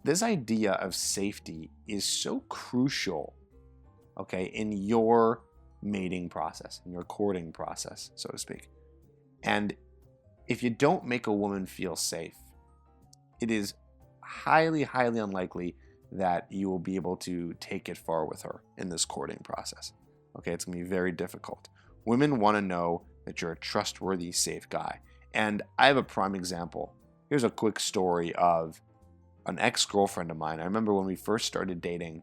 This idea of safety is so crucial, okay, in your mating process, in your courting process, so to speak. And if you don't make a woman feel safe, it is highly, highly unlikely that you will be able to take it far with her in this courting process. Okay, it's going to be very difficult. Women want to know that you're a trustworthy, safe guy. And I have a prime example. Here's a quick story of an ex-girlfriend of mine. I remember when we first started dating.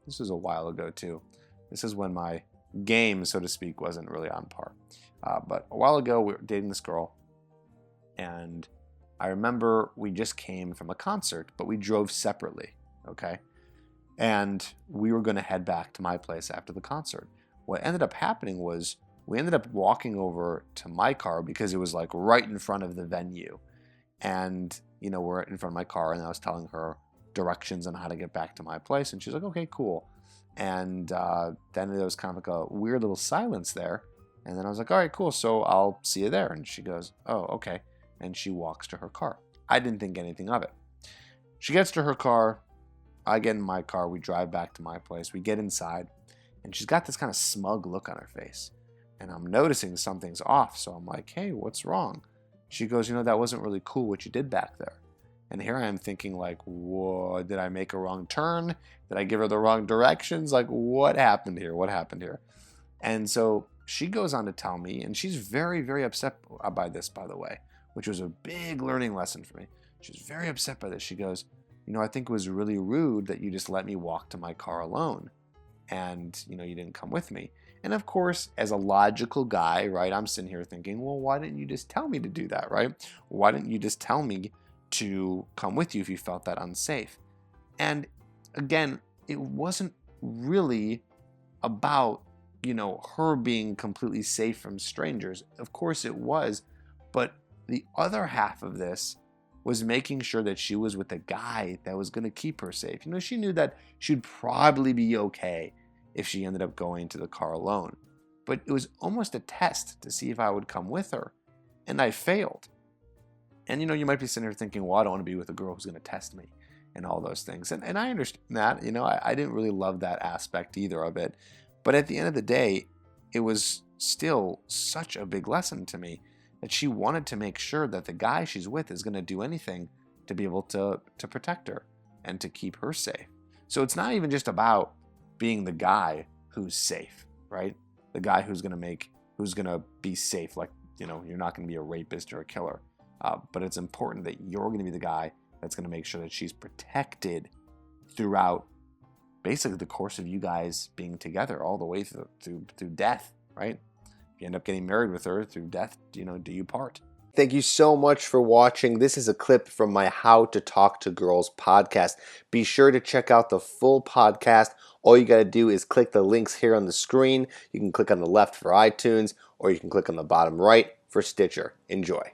This was a while ago too. This is when my game, so to speak, wasn't really on par. But a while ago, we were dating this girl. And I remember we just came from a concert, but we drove separately, okay? And we were going to head back to my place after the concert. What ended up happening was we ended up walking over to my car because it was like right in front of the venue. And, you know, we're in front of my car and I was telling her directions on how to get back to my place. And she's like, okay, cool. And then there was kind of like a weird little silence there. And then I was like, all right, cool. So I'll see you there. And she goes, oh, okay. And she walks to her car. I didn't think anything of it. She gets to her car. I get in my car. We drive back to my place. We get inside. And she's got this kind of smug look on her face. And I'm noticing something's off. So I'm like, hey, what's wrong? She goes, you know, that wasn't really cool what you did back there. And here I am thinking like, whoa, did I make a wrong turn? Did I give her the wrong directions? Like, what happened here? What happened here? And so she goes on to tell me, and she's very, very upset by this, by the way, which was a big learning lesson for me. She's very upset by this. She goes, you know, I think it was really rude that you just let me walk to my car alone. And, you know, you didn't come with me. And of course, as a logical guy, right, I'm sitting here thinking, well, why didn't you just tell me to do that, right? Why didn't you just tell me to come with you if you felt that unsafe? And again, it wasn't really about, you know, her being completely safe from strangers. Of course it was, but the other half of this was making sure that she was with a guy that was going to keep her safe. You know, she knew that she'd probably be okay if she ended up going to the car alone. But it was almost a test to see if I would come with her. And I failed. And, you know, you might be sitting here thinking, well, I don't want to be with a girl who's going to test me and all those things. And I understand that. You know, I didn't really love that aspect either of it. But at the end of the day, it was still such a big lesson to me that she wanted to make sure that the guy she's with is going to do anything to be able to protect her and to keep her safe. So it's not even just about being the guy who's safe, right? The guy who's going to be safe. Like, you know, you're not going to be a rapist or a killer. But it's important that you're going to be the guy that's going to make sure that she's protected throughout basically the course of you guys being together all the way through death, right? If you end up getting married with her through death, you know, do you part? Thank you so much for watching. This is a clip from my How to Talk to Girls podcast. Be sure to check out the full podcast. All you got to do is click the links here on the screen. You can click on the left for iTunes, or you can click on the bottom right for Stitcher. Enjoy.